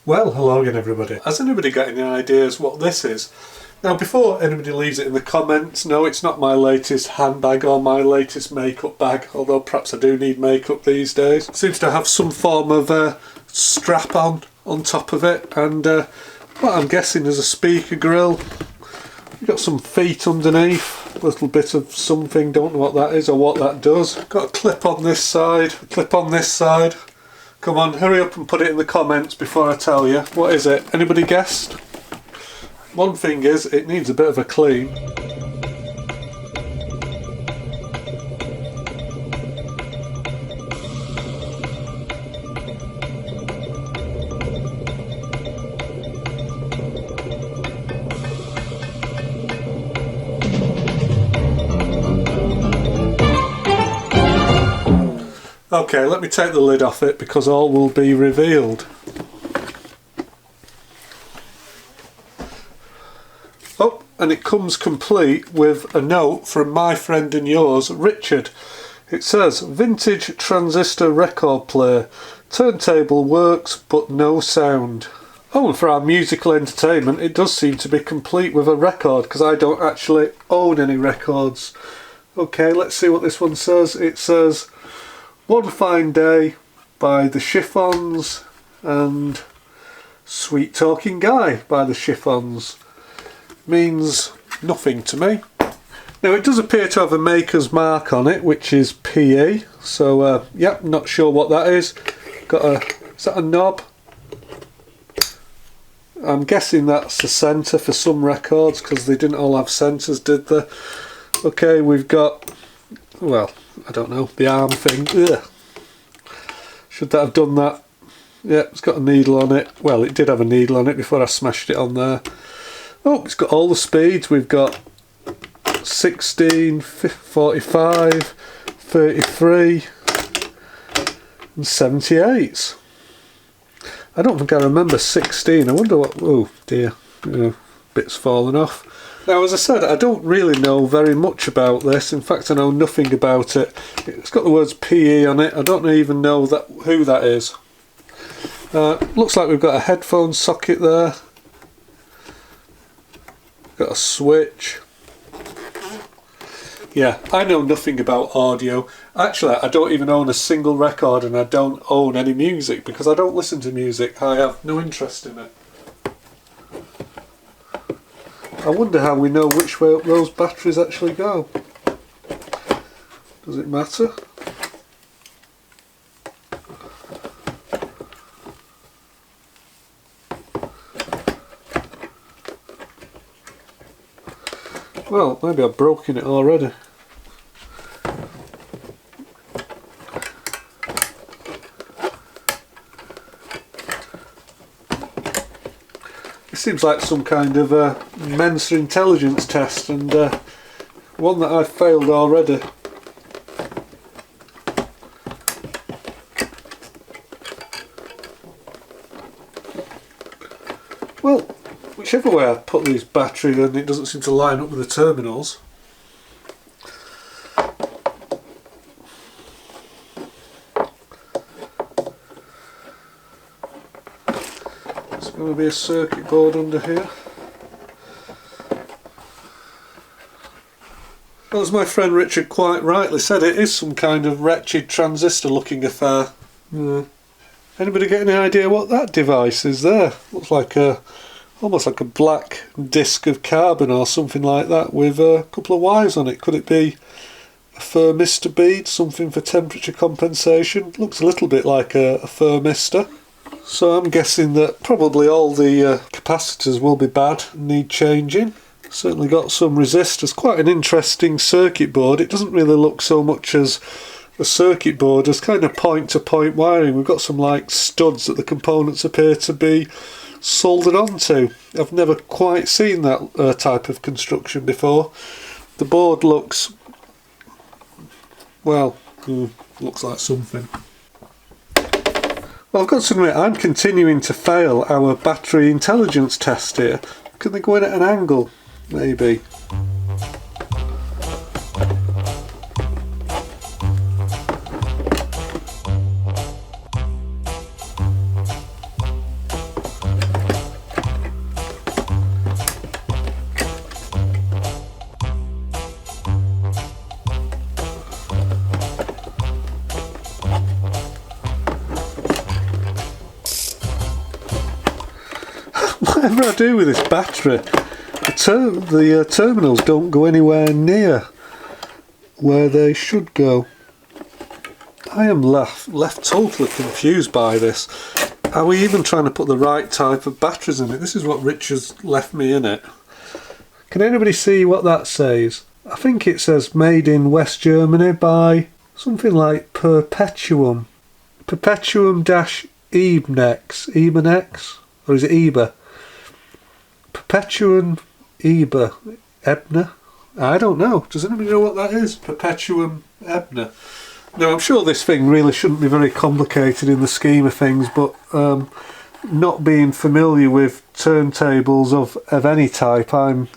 Well, hello again everybody. Has anybody got any ideas what this is? Now before anybody leaves it in the comments, no, it's not my latest handbag or my latest makeup bag, although perhaps I do need makeup these days. It seems to have some form of strap on top of it, and what I'm guessing is a speaker grill. You've got some feet underneath, a little bit of something, don't know what that is or what that does. Got a clip on this side, a clip on this side. Come on, hurry up and put it in the comments before I tell you. What is it? Anybody guessed? One thing is, it needs a bit of a clean. Okay, let me take the lid off it because all will be revealed. Oh, and it comes complete with a note from my friend and yours, Richard. It says, vintage transistor record player. Turntable works but no sound. Oh, and for our musical entertainment, it does seem to be complete with a record because I don't actually own any records. Okay, let's see what this one says. It says, One Fine Day by the Chiffons and Sweet Talking Guy by the Chiffons. Means nothing to me. Now it does appear to have a maker's mark on it, which is PE, so yeah, not sure what that is. Is that a knob? I'm guessing that's a centre for some records because they didn't all have centres, did they? Okay, we've got, well, I don't know, the arm thing. Ugh. Should that have done that? Yeah, it's got a needle on it. Well, it did have a needle on it before I smashed it on there. Oh, it's got all the speeds. We've got 16, 45, 33 and 78s. I don't think I remember 16. I wonder what... Oh dear, bits falling off. Now, as I said, I don't really know very much about this. In fact, I know nothing about it. It's got the words PE on it. I don't even know who that is. Looks like we've got a headphone socket there. Got a switch. Yeah, I know nothing about audio. Actually, I don't even own a single record and I don't own any music because I don't listen to music. I have no interest in it. I wonder how we know which way those batteries actually go. Does it matter? Well, maybe I've broken it already. It seems like some kind of Mensa intelligence test, and one that I've failed already. Well, whichever way I put these battery, then it doesn't seem to line up with the terminals. There's going to be a circuit board under here. Well, as my friend Richard quite rightly said, it is some kind of wretched transistor looking affair. Anybody get any idea what that device is there? Looks like almost like a black disc of carbon or something like that with a couple of wires on it. Could it be a thermistor bead, something for temperature compensation? Looks a little bit like a thermistor. So I'm guessing that probably all the capacitors will be bad and need changing. Certainly got some resistors. Quite an interesting circuit board. It doesn't really look so much as a circuit board as kind of point-to-point wiring. We've got some like studs that the components appear to be soldered onto. I've never quite seen that type of construction before. The board looks, well, looks like something. Well, I've got to admit, I'm continuing to fail our battery intelligence test here. Can they go in at an angle? Maybe. whatever I do with this battery, the terminals don't go anywhere near where they should go. I am left totally confused by this. Are we even trying to put the right type of batteries in it? This is what Richard's left me in it. Can anybody see what that says? I think it says made in West Germany by something like Perpetuum. Perpetuum-Ebner, or is it Eber? Perpetuum-Ebner? I don't know. Does anybody know what that is? Perpetuum-Ebner. Now, I'm sure this thing really shouldn't be very complicated in the scheme of things, but not being familiar with turntables of any type, I'm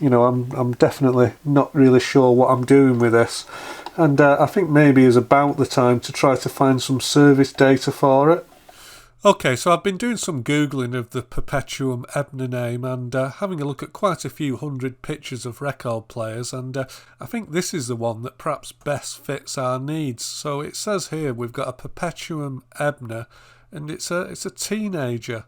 definitely not really sure what I'm doing with this. And I think maybe is about the time to try to find some service data for it. Okay, so I've been doing some Googling of the Perpetuum-Ebner name and having a look at quite a few hundred pictures of record players, and I think this is the one that perhaps best fits our needs. So it says here we've got a Perpetuum-Ebner, and it's a teenager.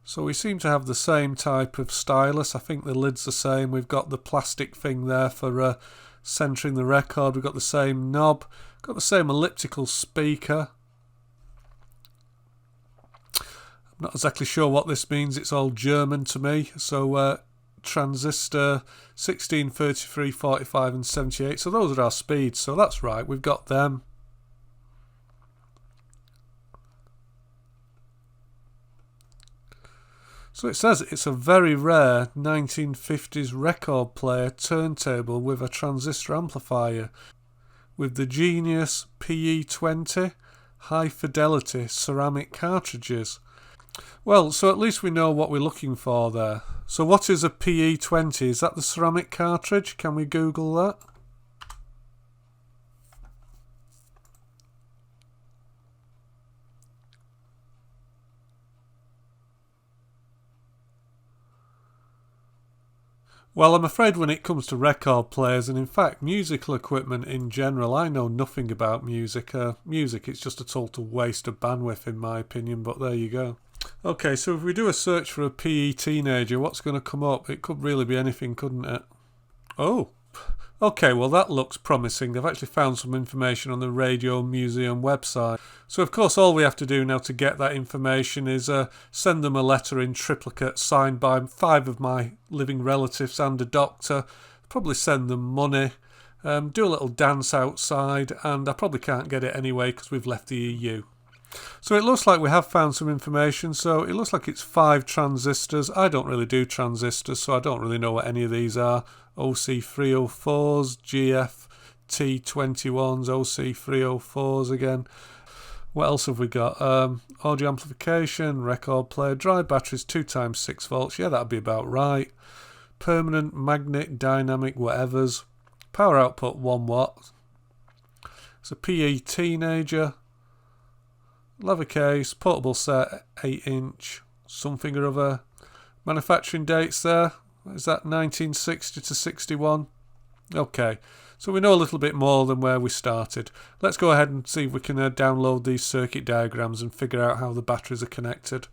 So we seem to have the same type of stylus. I think the lid's the same. We've got the plastic thing there for centering the record. We've got the same knob. Got the same elliptical speaker. I'm not exactly sure what this means. It's all German to me. So transistor 16, 33, 45 and 78. So those are our speeds. So that's right. We've got them. So it says it's a very rare 1950s record player turntable with a transistor amplifier with the Genius PE20 high-fidelity ceramic cartridges. Well, so at least we know what we're looking for there. So what is a PE20? Is that the ceramic cartridge? Can we Google that? Well, I'm afraid when it comes to record players, and in fact musical equipment in general, I know nothing about music. It's just a total waste of bandwidth in my opinion, but there you go. Okay, so if we do a search for a PE teenager, what's going to come up? It could really be anything, couldn't it? Oh, okay, well that looks promising. I've actually found some information on the Radio Museum website. So of course all we have to do now to get that information is send them a letter in triplicate signed by 5 of my living relatives and a doctor. Probably send them money, do a little dance outside, and I probably can't get it anyway because we've left the EU. So it looks like we have found some information. So it looks like it's 5 transistors. I don't really do transistors, so I don't really know what any of these are. OC304s, GFT21s, OC304s again. What else have we got? Audio-Amplification, record player, dry batteries 2 times 6 volts. Yeah, that'd be about right. Permanent, magnet, dynamic, whatevers. Power output 1 watt. It's a PE teenager. Leather case, portable set, 8-inch, something or other. Manufacturing dates there. Is that 1960 to 61? Okay, so we know a little bit more than where we started. Let's go ahead and see if we can download these circuit diagrams and figure out how the batteries are connected.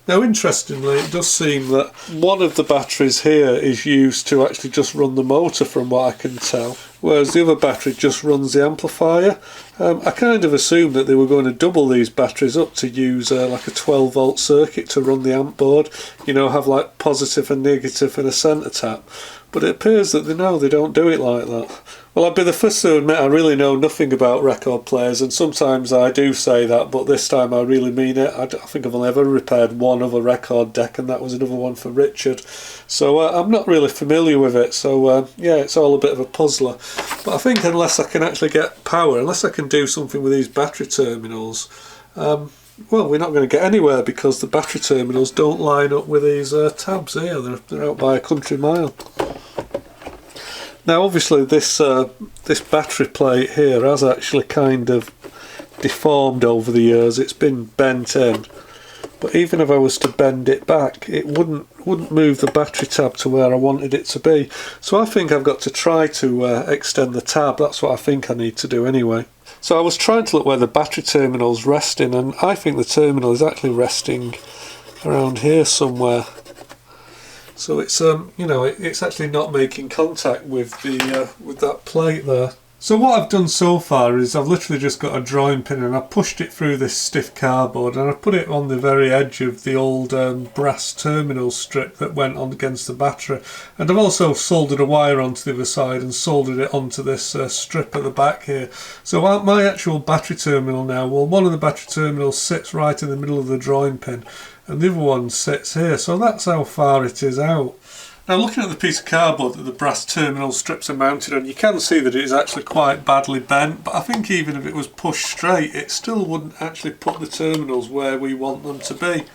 Now interestingly, it does seem that one of the batteries here is used to actually just run the motor from what I can tell, whereas the other battery just runs the amplifier. I kind of assumed that they were going to double these batteries up to use like a 12 volt circuit to run the amp board, you know, have like positive and negative and a centre tap, but it appears that they don't do it like that. Well, I'd be the first to admit I really know nothing about record players, and sometimes I do say that, but this time I really mean it. I think I've only ever repaired one other record deck, and that was another one for Richard. So I'm not really familiar with it, so yeah, it's all a bit of a puzzler. But I think unless I can actually get power, unless I can do something with these battery terminals, well, we're not going to get anywhere because the battery terminals don't line up with these tabs here. They're out by a country mile. Now obviously this battery plate here has actually kind of deformed over the years. It's been bent in, but even if I was to bend it back, it wouldn't move the battery tab to where I wanted it to be. So I think I've got to try to extend the tab. That's what I think I need to do anyway. So I was trying to look where the battery terminal's resting, and I think the terminal is actually resting around here somewhere. So it's you know, it's actually not making contact with the with that plate there. So what I've done so far is I've literally just got a drawing pin and I've pushed it through this stiff cardboard and I've put it on the very edge of the old brass terminal strip that went on against the battery, and I've also soldered a wire onto the other side and soldered it onto this strip at the back here. So my actual battery terminal now, well, one of the battery terminals sits right in the middle of the drawing pin and the other one sits here, so that's how far it is out. Now, looking at the piece of cardboard that the brass terminal strips are mounted on, you can see that it is actually quite badly bent, but I think even if it was pushed straight, it still wouldn't actually put the terminals where we want them to be.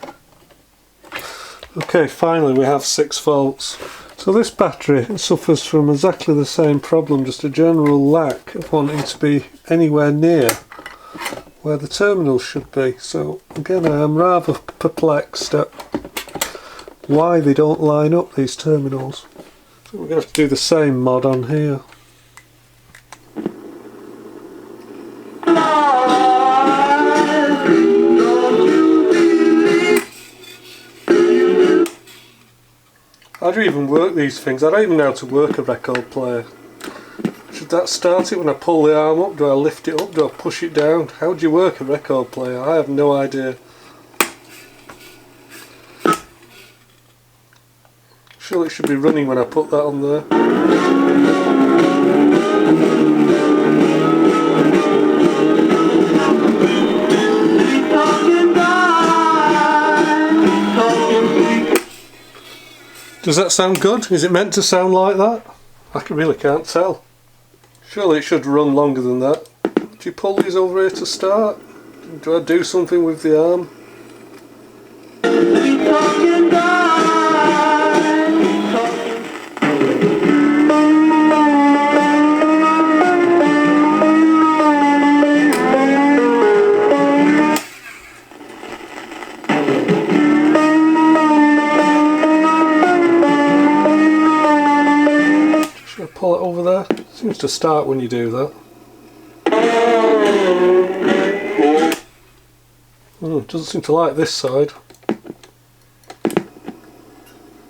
Okay, finally we have 6 volts. So this battery suffers from exactly the same problem, just a general lack of wanting to be anywhere near where the terminals should be. So again, I am rather perplexed at why they don't line up, these terminals. So we're going to have to do the same mod on here. How do you even work these things? I don't even know how to work a record player. Should that start it when I pull the arm up? Do I lift it up? Do I push it down? How do you work a record player? I have no idea. Surely it should be running when I put that on there. Does that sound good? Is it meant to sound like that? I really can't tell. Surely it should run longer than that. Do you pull these over here to start? Do I do something with the arm? Pull it over there. Seems to start when you do that. Doesn't seem to like this side.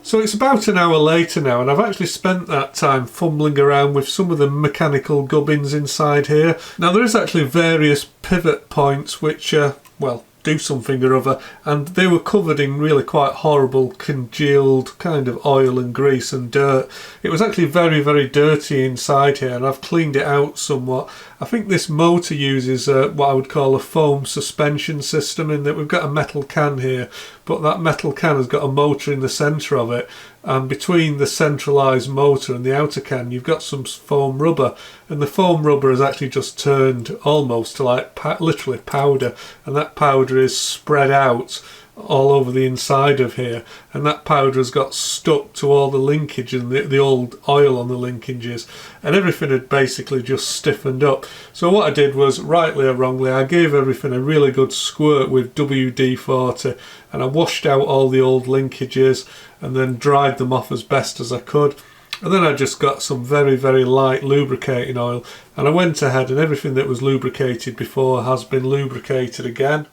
So it's about an hour later now, and I've actually spent that time fumbling around with some of the mechanical gubbins inside here. Now there is actually various pivot points which well, do something or other, and they were covered in really quite horrible congealed kind of oil and grease and dirt. It was actually very, very dirty inside here, and I've cleaned it out somewhat. I think this motor uses what I would call a foam suspension system, in that we've got a metal can here, but that metal can has got a motor in the centre of it, and between the centralised motor and the outer can you've got some foam rubber, and the foam rubber has actually just turned almost to like literally powder, and that powder is spread out all over the inside of here, and that powder has got stuck to all the linkage and the old oil on the linkages, and everything had basically just stiffened up. So what I did was, rightly or wrongly, I gave everything a really good squirt with WD-40, and I washed out all the old linkages and then dried them off as best as I could. And then I just got some very, very light lubricating oil, and I went ahead and everything that was lubricated before has been lubricated again.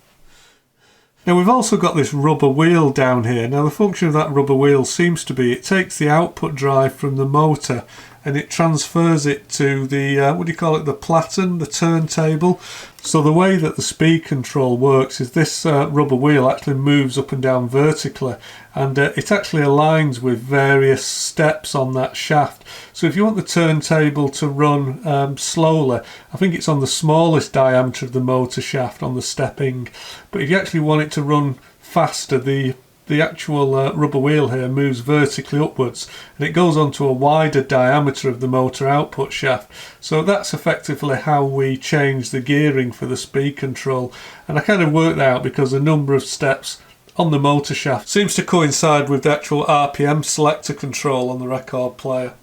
Now we've also got this rubber wheel down here. Now the function of that rubber wheel seems to be it takes the output drive from the motor and it transfers it to the, what do you call it, the platen, the turntable. So the way that the speed control works is this rubber wheel actually moves up and down vertically, and it actually aligns with various steps on that shaft. So if you want the turntable to run slowly, I think it's on the smallest diameter of the motor shaft on the stepping, but if you actually want it to run faster, the actual rubber wheel here moves vertically upwards, and it goes onto a wider diameter of the motor output shaft. So that's effectively how we change the gearing for the speed control, and I kind of worked that out because a number of steps on the motor shaft seems to coincide with the actual RPM selector control on the record player.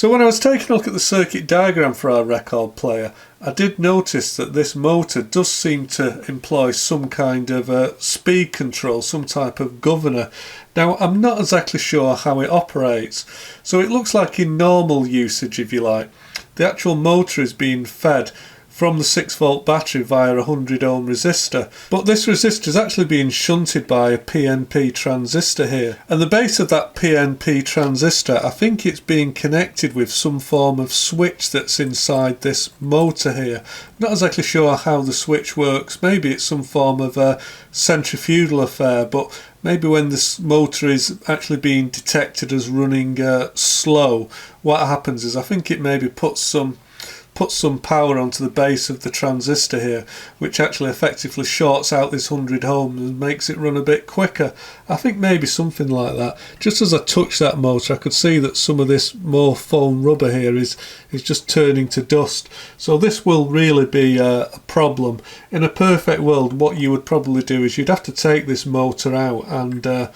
So when I was taking a look at the circuit diagram for our record player, I did notice that this motor does seem to employ some kind of speed control, some type of governor. Now I'm not exactly sure how it operates, so it looks like in normal usage, if you like, the actual motor is being fed from the 6-volt battery via a 100 ohm resistor, but this resistor is actually being shunted by a PNP transistor here, and the base of that PNP transistor, I think it's being connected with some form of switch that's inside this motor here. Not exactly sure how the switch works. Maybe it's some form of a centrifugal affair, but maybe when this motor is actually being detected as running slow, what happens is I think it maybe puts some power onto the base of the transistor here, which actually effectively shorts out this 100 ohms and makes it run a bit quicker. I think maybe something like that. Just as I touched that motor, I could see that some of this more foam rubber here is just turning to dust. So this will really be a problem. In a perfect world, what you would probably do is you'd have to take this motor out and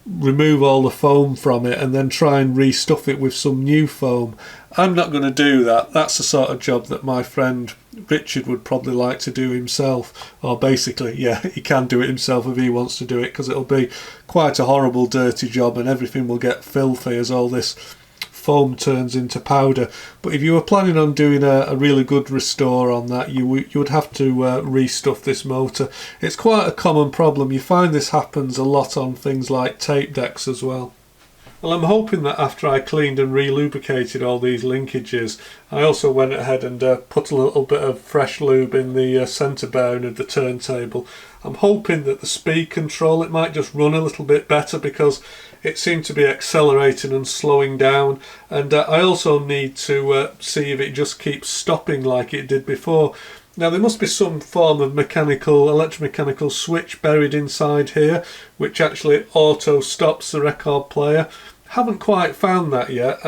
remove all the foam from it and then try and restuff it with some new foam. I'm not going to do that. That's the sort of job that my friend Richard would probably like to do himself, or basically, yeah, he can do it himself if he wants to do it, because it'll be quite a horrible dirty job and everything will get filthy as all this foam turns into powder. But if you were planning on doing a really good restore on that, you would have to restuff this motor. It's quite a common problem. You find this happens a lot on things like tape decks as well. Well, I'm hoping that after I cleaned and re-lubricated all these linkages, I also went ahead and put a little bit of fresh lube in the centre bearing of the turntable. I'm hoping that the speed control, it might just run a little bit better, because it seemed to be accelerating and slowing down, and I also need to see if it just keeps stopping like it did before. Now there must be some form of electromechanical switch buried inside here, which actually auto stops the record player. Haven't quite found that yet.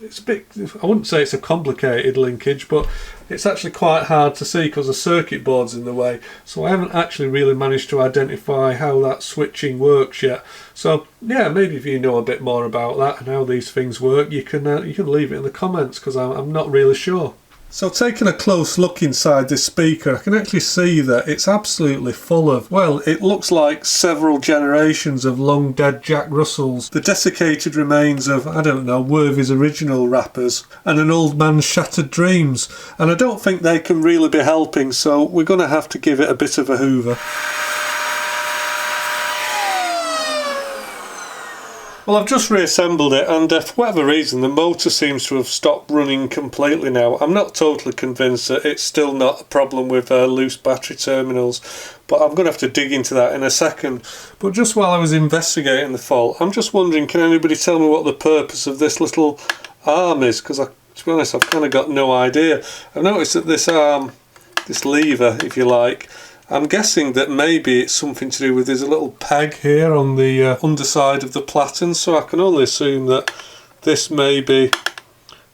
It's a bit, I wouldn't say it's a complicated linkage, but it's actually quite hard to see because the circuit board's in the way. So I haven't actually really managed to identify how that switching works yet. So yeah, maybe if you know a bit more about that and how these things work, you can leave it in the comments, because I'm not really sure. So taking a close look inside this speaker, I can actually see that it's absolutely full of, well, it looks like several generations of long dead Jack Russells, the desiccated remains of, I don't know, Worthy's original rappers, and an old man's shattered dreams. And I don't think they can really be helping, so we're going to have to give it a bit of a hoover. Well, I've just reassembled it, and for whatever reason the motor seems to have stopped running completely now. I'm not totally convinced that it's still not a problem with loose battery terminals, but I'm going to have to dig into that in a second. But just while I was investigating the fault, I'm just wondering, can anybody tell me what the purpose of this little arm is? Because to be honest, I've kind of got no idea. I've noticed that this arm, this lever if you like, I'm guessing that maybe it's something to do with, there's a little peg here on the underside of the platen, so I can only assume that this maybe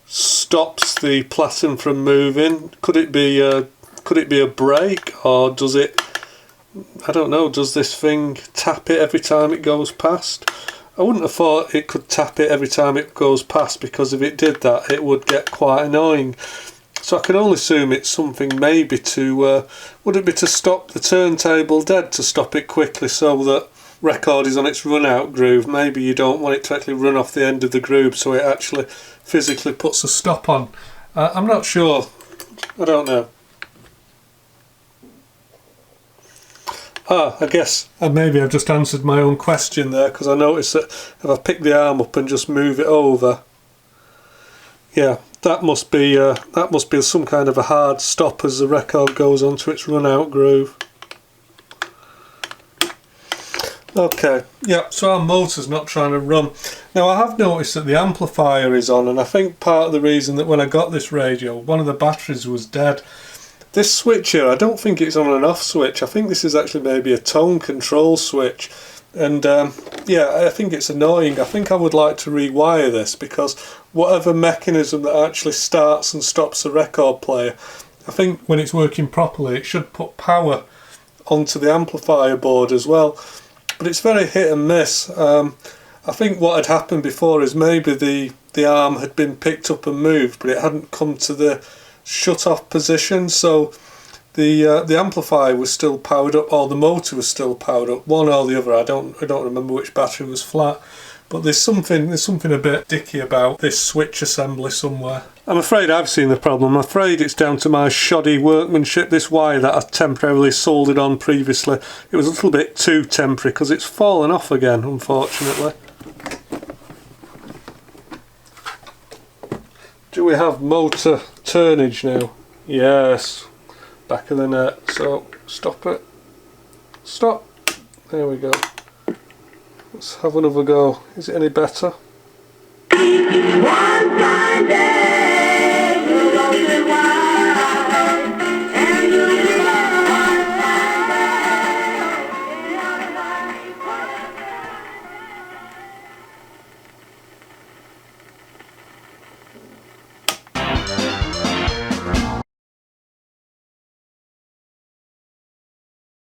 stops the platen from moving. Could it be a brake, or does it, I don't know, does this thing tap it every time it goes past? I wouldn't have thought it could tap it every time it goes past, because if it did that it would get quite annoying. So I can only assume it's something maybe to, would it be to stop the turntable dead, to stop it quickly so that record is on its run out groove? Maybe you don't want it to actually run off the end of the groove, so it actually physically puts a stop on. I'm not sure, I don't know. I guess maybe I've just answered my own question there, because I noticed that if I pick the arm up and just move it over, yeah, that must be some kind of a hard stop as the record goes onto its run out groove. Okay, yeah, so our motor's not trying to run. Now I have noticed that the amplifier is on, and I think part of the reason that when I got this radio, one of the batteries was dead. This switch here, I don't think it's on and off switch. I think this is actually maybe a tone control switch. And yeah, I think it's annoying. I think I would like to rewire this, because whatever mechanism that actually starts and stops the record player, I think when it's working properly it should put power onto the amplifier board as well. But it's very hit and miss. I I think what had happened before is maybe the arm had been picked up and moved, but it hadn't come to the shut off position, so the amplifier was still powered up, or the motor was still powered up, one or the other. I don't remember which battery was flat, but there's something a bit dicky about this switch assembly somewhere. I'm afraid I've seen the problem. I'm afraid it's down to my shoddy workmanship. This wire that I temporarily soldered on previously, it was a little bit too temporary because it's fallen off again, unfortunately. Do we have motor turnage now? Yes. Back of the net. So stop it. Stop. There we go. Let's have another go. Is it any better? One time